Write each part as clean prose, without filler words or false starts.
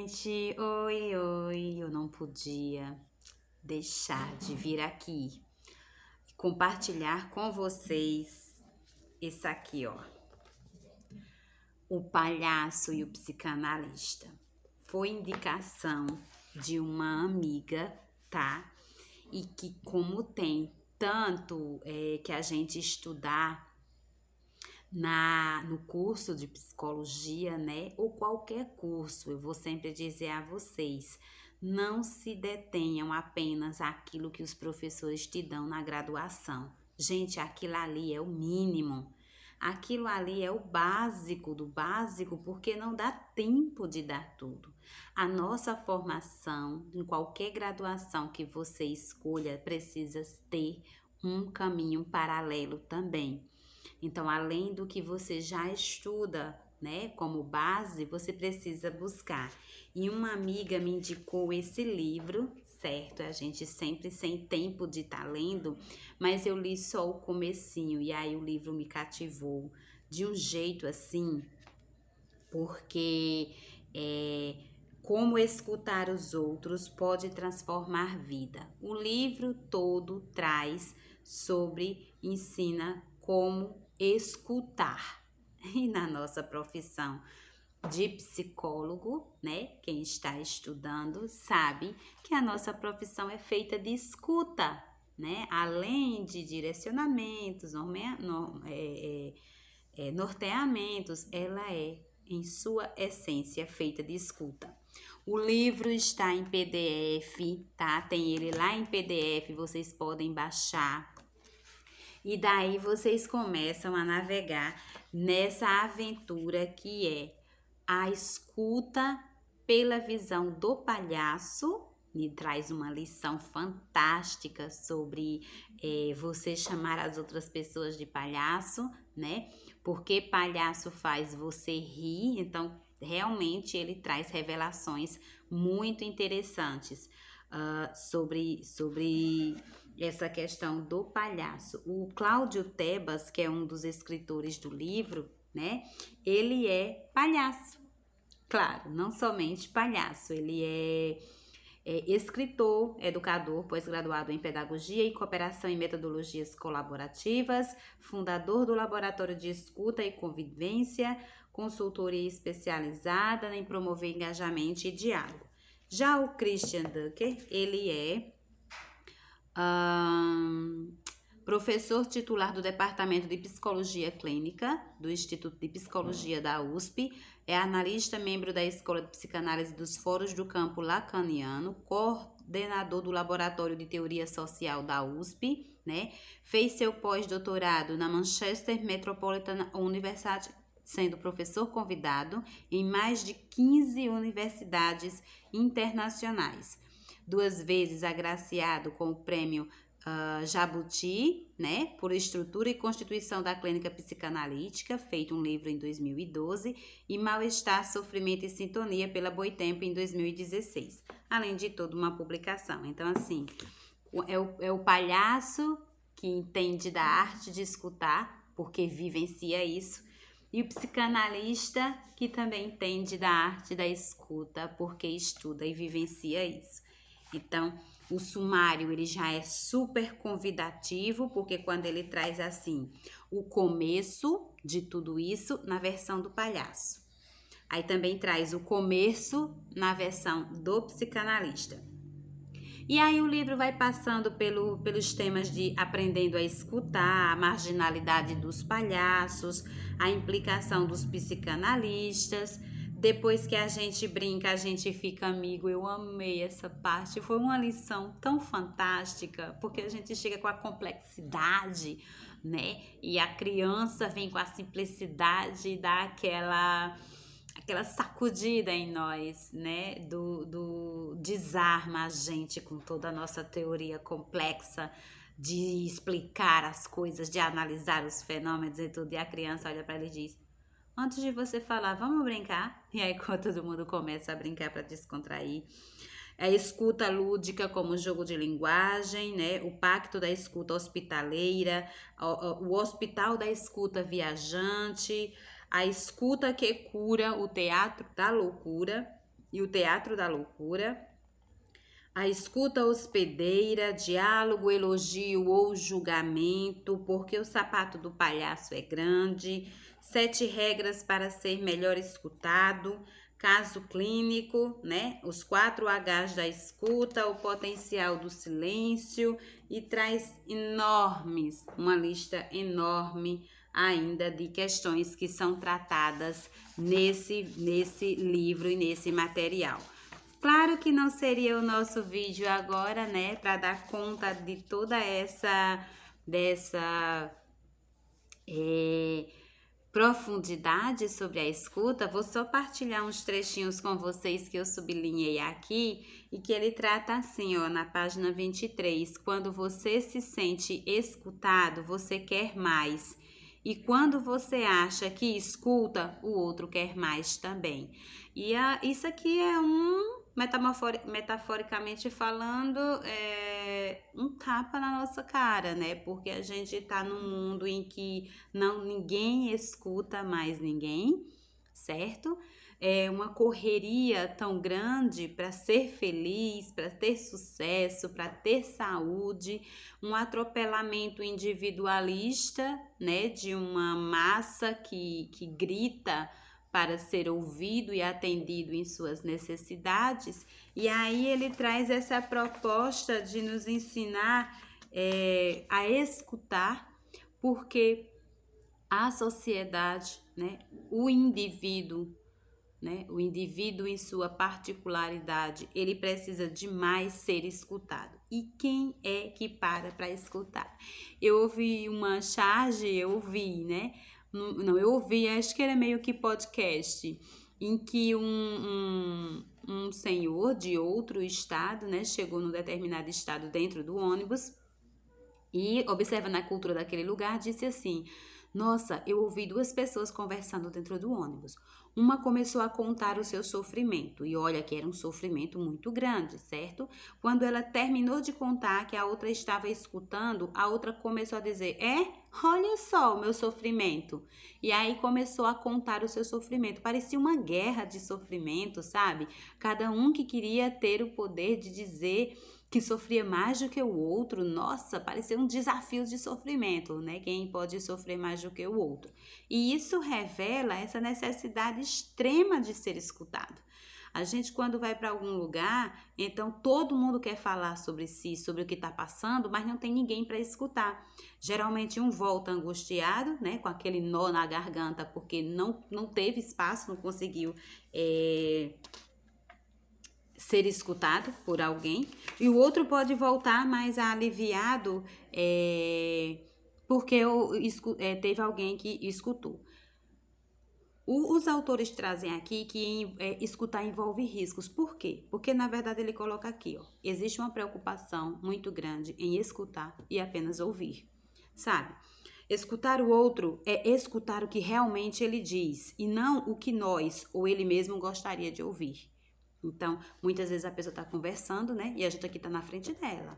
gente! Oi, oi! Eu não podia deixar de vir aqui e compartilhar com vocês isso aqui, ó. O Palhaço e o Psicanalista. Foi indicação de uma amiga, tá? E que como tem tanto que a gente estudar no curso de psicologia, né, ou qualquer curso, eu vou sempre dizer a vocês, não se detenham apenas àquilo que os professores te dão na graduação. Gente, aquilo ali é o mínimo. Aquilo ali é o básico do básico, porque não dá tempo de dar tudo. A nossa formação, em qualquer graduação que você escolha, precisa ter um caminho paralelo também. Então, além do que você já estuda, né, como base, você precisa buscar. E uma amiga me indicou esse livro, certo? A gente sempre sem tempo de estar lendo, mas eu li só o comecinho e aí o livro me cativou de um jeito assim, porque como escutar os outros pode transformar vida. O livro todo traz ensina como escutar. E na nossa profissão de psicólogo, né? Quem está estudando sabe que a nossa profissão é feita de escuta, né? Além de direcionamentos, norteamentos, ela é, em sua essência, feita de escuta. O livro está em PDF, tá? Tem ele lá em PDF, vocês podem baixar. E daí vocês começam a navegar nessa aventura que é a escuta pela visão do palhaço. Me traz uma lição fantástica sobre você chamar as outras pessoas de palhaço, né? Porque palhaço faz você rir, então realmente ele traz revelações muito interessantes sobre essa questão do palhaço. O Cláudio Tebas, que é um dos escritores do livro, né? Ele é palhaço. Claro, não somente palhaço, ele é escritor, educador, pós-graduado em pedagogia e cooperação em metodologias colaborativas, fundador do Laboratório de Escuta e Convivência, consultoria especializada em promover engajamento e diálogo. Já o Christian Ducker, ele é professor titular do Departamento de Psicologia Clínica do Instituto de Psicologia da USP, é analista, membro da Escola de Psicanálise dos Fóruns do Campo Lacaniano, coordenador do Laboratório de Teoria Social da USP, né? Fez seu pós-doutorado na Manchester Metropolitan University, sendo professor convidado em mais de 15 universidades internacionais. 2 vezes agraciado com o prêmio Jabuti, né, por estrutura e constituição da clínica psicanalítica, feito um livro em 2012, e Mal-Estar, Sofrimento e Sintonia pela Boitempo em 2016, além de toda uma publicação. Então, assim, é o palhaço que entende da arte de escutar, porque vivencia isso, e o psicanalista que também entende da arte da escuta, porque estuda e vivencia isso. Então, o sumário ele já é super convidativo, porque quando ele traz assim o começo de tudo isso na versão do palhaço. Aí também traz o começo na versão do psicanalista. E aí o livro vai passando pelos temas de aprendendo a escutar, a marginalidade dos palhaços, a implicação dos psicanalistas. Depois que a gente brinca, a gente fica amigo. Eu amei essa parte. Foi uma lição tão fantástica, porque a gente chega com a complexidade, né? E a criança vem com a simplicidade e dá aquela sacudida em nós, né? Desarma a gente com toda a nossa teoria complexa de explicar as coisas, de analisar os fenômenos e tudo. E a criança olha para ele e diz: antes de você falar, vamos brincar? E aí quando todo mundo começa a brincar para descontrair. A escuta lúdica como jogo de linguagem, né? O pacto da escuta hospitaleira, o hospital da escuta viajante, a escuta que cura, o teatro da loucura, e o Teatro da Loucura. A escuta hospedeira, diálogo, elogio ou julgamento, porque o sapato do palhaço é grande, 7 regras para ser melhor escutado, caso clínico, né? Os 4 Hs da escuta, o potencial do silêncio e traz uma lista enorme ainda de questões que são tratadas nesse livro e nesse material. Claro que não seria o nosso vídeo agora, né, para dar conta de toda dessa profundidade sobre a escuta. Vou só partilhar uns trechinhos com vocês que eu sublinhei aqui e que ele trata assim, ó, na página 23. Quando você se sente escutado, você quer mais. E quando você acha que escuta, o outro quer mais também. E isso aqui é metaforicamente falando, um tapa na nossa cara, né? Porque a gente tá num mundo em que ninguém escuta mais ninguém, certo? É uma correria tão grande para ser feliz, para ter sucesso, para ter saúde, um atropelamento individualista, né, de uma massa que grita para ser ouvido e atendido em suas necessidades. E aí ele traz essa proposta de nos ensinar a escutar, porque a sociedade, né, o indivíduo em sua particularidade, ele precisa demais ser escutado. E quem é que para escutar? Eu ouvi uma charge, eu ouvi, acho que era meio que podcast, em que um senhor de outro estado, né, chegou num determinado estado dentro do ônibus e, observando a cultura daquele lugar, disse assim: nossa, eu ouvi 2 pessoas conversando dentro do ônibus. Uma começou a contar o seu sofrimento, e olha que era um sofrimento muito grande, certo? Quando ela terminou de contar que a outra estava escutando, a outra começou a dizer: olha só o meu sofrimento. E aí começou a contar o seu sofrimento. Parecia uma guerra de sofrimento, sabe? Cada um que queria ter o poder de dizer que sofria mais do que o outro. Nossa, parecia um desafio de sofrimento, né? Quem pode sofrer mais do que o outro. E isso revela essa necessidade extrema de ser escutado. A gente, quando vai para algum lugar, então todo mundo quer falar sobre si, sobre o que está passando, mas não tem ninguém para escutar. Geralmente um volta angustiado, né, com aquele nó na garganta, porque não teve espaço, não conseguiu ser escutado por alguém, e o outro pode voltar mais aliviado porque teve alguém que escutou. Os autores trazem aqui que escutar envolve riscos. Por quê? Porque, na verdade, ele coloca aqui, ó, existe uma preocupação muito grande em escutar e apenas ouvir, sabe? Escutar o outro é escutar o que realmente ele diz e não o que nós ou ele mesmo gostaria de ouvir. Então, muitas vezes a pessoa está conversando, né? E a gente aqui está na frente dela.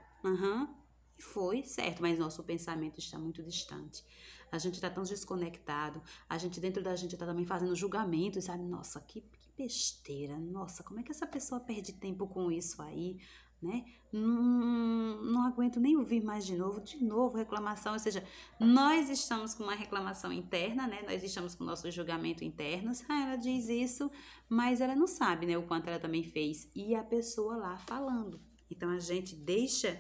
E foi, certo, mas nosso pensamento está muito distante. A gente está tão desconectado. A gente, dentro da gente, está também fazendo julgamento, sabe? Nossa, que besteira. Nossa, como é que essa pessoa perde tempo com isso aí, né? Não aguento nem ouvir mais de novo reclamação. Ou seja, nós estamos com uma reclamação interna, né? Nós estamos com o nosso julgamento interno. Ela diz isso, mas ela não sabe, né, o quanto ela também fez. E a pessoa lá falando. Então, a gente deixa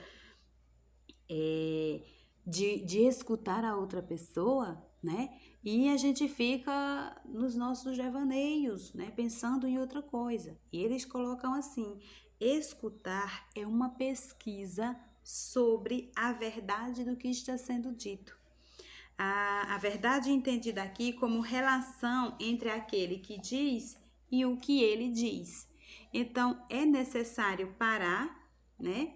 de escutar a outra pessoa, né? E a gente fica nos nossos devaneios, né? Pensando em outra coisa. E eles colocam assim: escutar é uma pesquisa sobre a verdade do que está sendo dito. A verdade entendida aqui como relação entre aquele que diz e o que ele diz. Então, é necessário parar, né?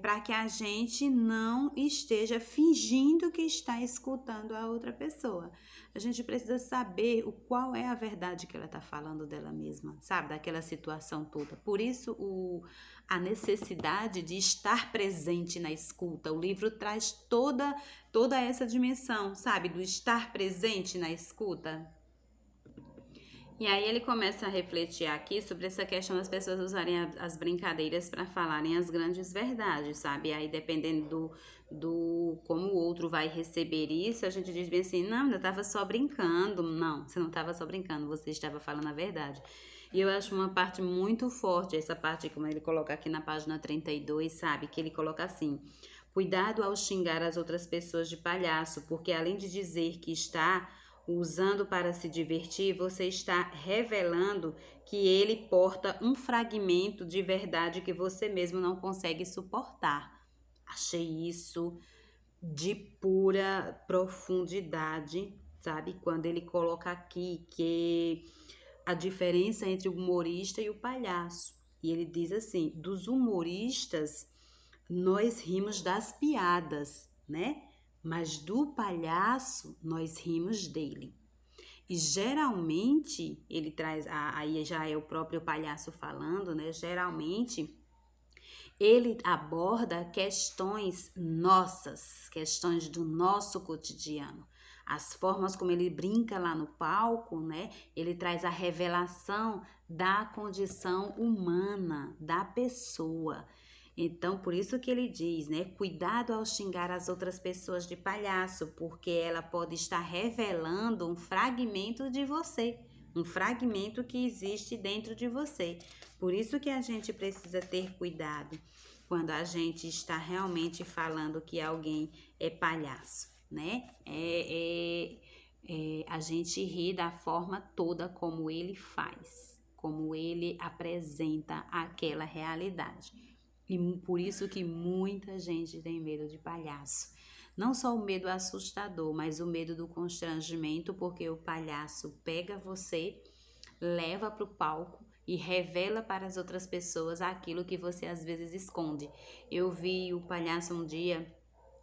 Para que a gente não esteja fingindo que está escutando a outra pessoa. A gente precisa saber qual é a verdade que ela está falando dela mesma, sabe? Daquela situação toda. Por isso, a necessidade de estar presente na escuta. O livro traz toda essa dimensão, sabe? Do estar presente na escuta. E aí ele começa a refletir aqui sobre essa questão das pessoas usarem as brincadeiras para falarem as grandes verdades, sabe? E aí dependendo do como o outro vai receber isso, a gente diz bem assim, não, eu estava só brincando. Não, você não estava só brincando, você estava falando a verdade. E eu acho uma parte muito forte, essa parte como ele coloca aqui na página 32, sabe? Que ele coloca assim: cuidado ao xingar as outras pessoas de palhaço, porque além de dizer que está usando para se divertir, você está revelando que ele porta um fragmento de verdade que você mesmo não consegue suportar. Achei isso de pura profundidade, sabe? Quando ele coloca aqui que a diferença entre o humorista e o palhaço. E ele diz assim: dos humoristas, nós rimos das piadas, né? Mas do palhaço, nós rimos dele. E geralmente, ele traz, aí já é o próprio palhaço falando, né? Geralmente, ele aborda questões nossas, questões do nosso cotidiano. As formas como ele brinca lá no palco, né? Ele traz a revelação da condição humana, da pessoa. Então, por isso que ele diz, né? Cuidado ao xingar as outras pessoas de palhaço, porque ela pode estar revelando um fragmento de você, um fragmento que existe dentro de você. Por isso que a gente precisa ter cuidado quando a gente está realmente falando que alguém é palhaço, né? A gente ri da forma toda como ele faz, como ele apresenta aquela realidade. E por isso que muita gente tem medo de palhaço. Não só o medo assustador, mas o medo do constrangimento, porque o palhaço pega você, leva para o palco e revela para as outras pessoas aquilo que você às vezes esconde. Eu vi o palhaço um dia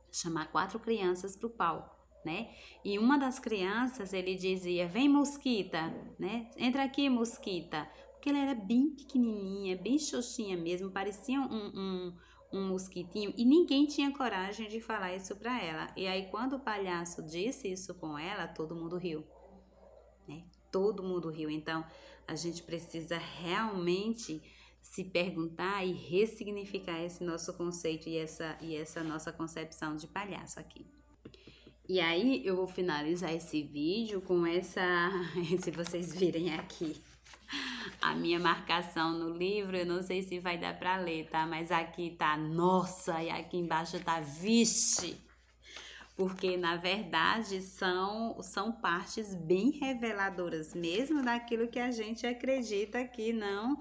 chamar 4 crianças para o palco, né? E uma das crianças, ele dizia: vem, mosquita, né? Entra aqui, mosquita. Porque ela era bem pequenininha, bem xoxinha mesmo, parecia um mosquitinho, e ninguém tinha coragem de falar isso para ela. E aí, quando o palhaço disse isso com ela, todo mundo riu, né? Todo mundo riu. Então, a gente precisa realmente se perguntar e ressignificar esse nosso conceito e essa nossa concepção de palhaço aqui. E aí, eu vou finalizar esse vídeo com essa, se vocês virem aqui, a minha marcação no livro, eu não sei se vai dar para ler, tá? Mas aqui tá nossa e aqui embaixo tá vixe. Porque na verdade são partes bem reveladoras mesmo daquilo que a gente acredita que não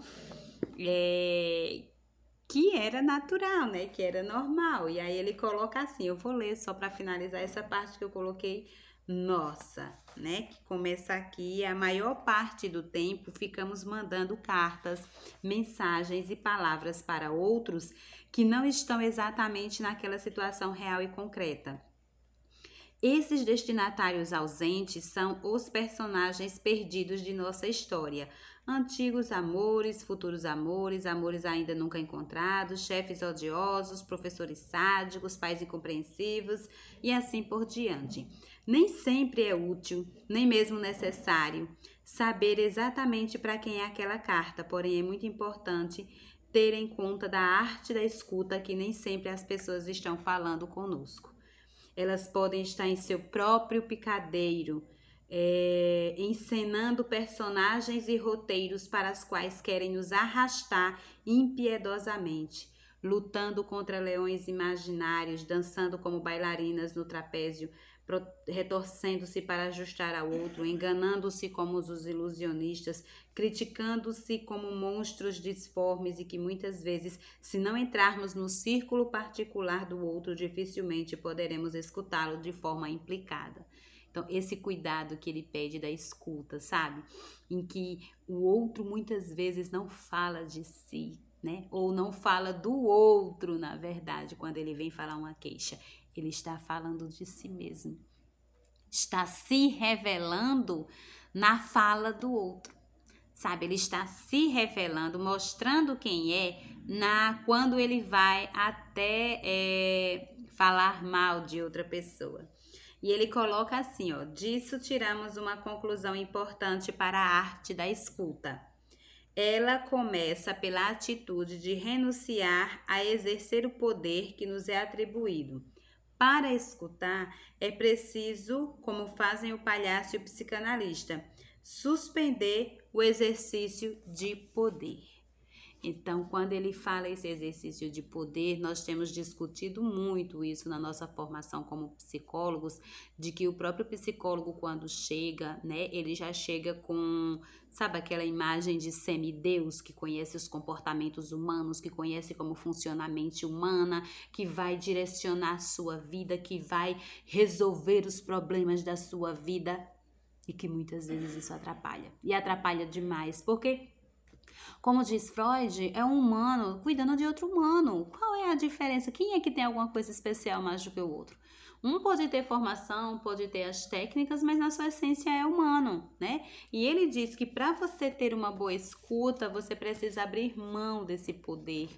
que era natural, né? Que era normal. E aí ele coloca assim, eu vou ler só para finalizar essa parte que eu coloquei, nossa, né? Que começa aqui, a maior parte do tempo ficamos mandando cartas, mensagens e palavras para outros que não estão exatamente naquela situação real e concreta. Esses destinatários ausentes são os personagens perdidos de nossa história. Antigos amores, futuros amores, amores ainda nunca encontrados, chefes odiosos, professores sádicos, pais incompreensivos e assim por diante. Nem sempre é útil, nem mesmo necessário, saber exatamente para quem é aquela carta, porém é muito importante ter em conta da arte da escuta que nem sempre as pessoas estão falando conosco. Elas podem estar em seu próprio picadeiro, encenando personagens e roteiros para os quais querem nos arrastar impiedosamente, lutando contra leões imaginários, dançando como bailarinas no trapézio, retorcendo-se para ajustar ao outro, enganando-se como os ilusionistas, criticando-se como monstros disformes e que muitas vezes, se não entrarmos no círculo particular do outro, dificilmente poderemos escutá-lo de forma implicada. Então, esse cuidado que ele pede da escuta, sabe? Em que o outro muitas vezes não fala de si, né? Ou não fala do outro, na verdade, quando ele vem falar uma queixa. Ele está falando de si mesmo. Está se revelando na fala do outro. Sabe, ele está se revelando, mostrando quem é, quando ele vai até falar mal de outra pessoa. E ele coloca assim, ó: disso tiramos uma conclusão importante para a arte da escuta. Ela começa pela atitude de renunciar a exercer o poder que nos é atribuído. Para escutar, é preciso, como fazem o palhaço e o psicanalista, suspender o exercício de poder. Então, quando ele fala esse exercício de poder, nós temos discutido muito isso na nossa formação como psicólogos, de que o próprio psicólogo, quando chega, né, ele já chega com, sabe, aquela imagem de semideus que conhece os comportamentos humanos, que conhece como funciona a mente humana, que vai direcionar a sua vida, que vai resolver os problemas da sua vida, e que muitas vezes isso atrapalha. E atrapalha demais, porque, como diz Freud, é um humano cuidando de outro humano. Qual é a diferença? Quem é que tem alguma coisa especial mais do que o outro? Um pode ter formação, pode ter as técnicas, mas na sua essência é humano, né? E ele diz que para você ter uma boa escuta, você precisa abrir mão desse poder,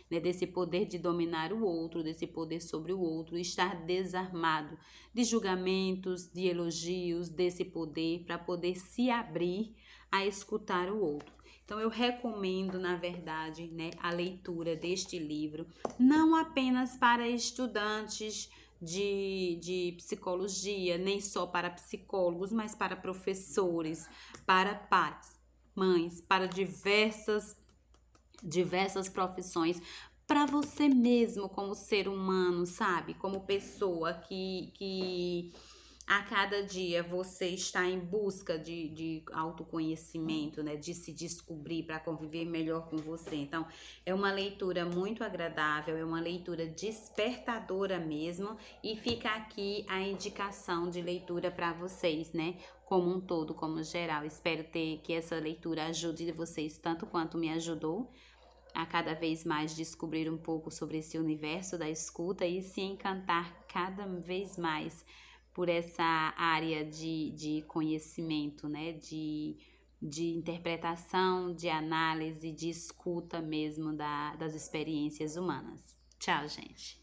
né? Desse poder de dominar o outro, desse poder sobre o outro, estar desarmado de julgamentos, de elogios, desse poder, para poder se abrir a escutar o outro. Então, eu recomendo, na verdade, né, a leitura deste livro, não apenas para estudantes de psicologia, nem só para psicólogos, mas para professores, para pais, mães, para diversas profissões, para você mesmo como ser humano, sabe? Como pessoa que a cada dia você está em busca de autoconhecimento, né? De se descobrir para conviver melhor com você. Então, é uma leitura muito agradável, é uma leitura despertadora mesmo. E fica aqui a indicação de leitura para vocês, né? Como um todo, como geral. Espero que essa leitura ajude vocês tanto quanto me ajudou a cada vez mais descobrir um pouco sobre esse universo da escuta e se encantar cada vez mais por essa área de conhecimento, né? De interpretação, de análise, de escuta mesmo das experiências humanas. Tchau, gente!